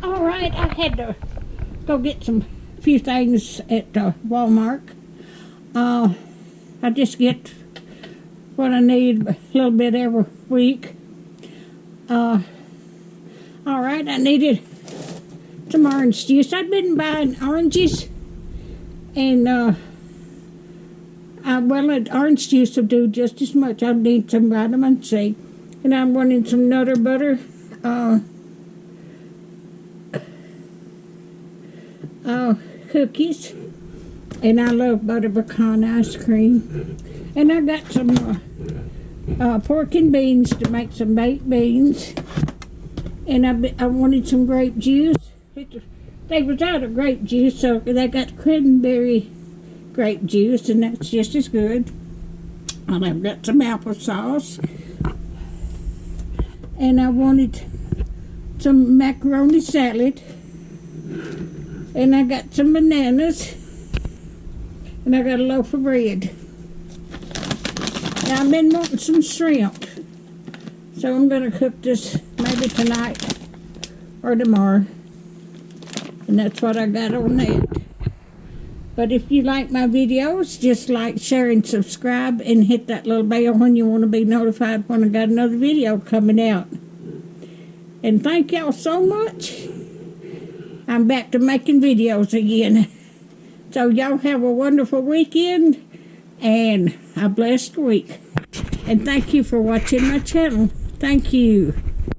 All right, I had to go get some few things at Walmart. I just get what I need a little bit every week. All right, I needed some orange juice. I've been buying oranges, and orange juice will do just as much. I'll need some vitamin C, and I'm wanting some Nutter Butter. Cookies, and I love butter pecan ice cream, and I got some pork and beans to make some baked beans, and I wanted some grape juice. They was out of grape juice, so they got cranberry grape juice, and that's just as good. And I've got some applesauce, and I wanted some macaroni salad, and I got some bananas, and I got a loaf of bread. Now I've been wanting some shrimp, so I'm going to cook this maybe tonight or tomorrow, and that's what I got on that. But if you like my videos, just like, share, and subscribe, and hit that little bell when you want to be notified when I got another video coming out. And thank y'all so much. I'm back to making videos again. So y'all have a wonderful weekend and a blessed week. And thank you for watching my channel. Thank you.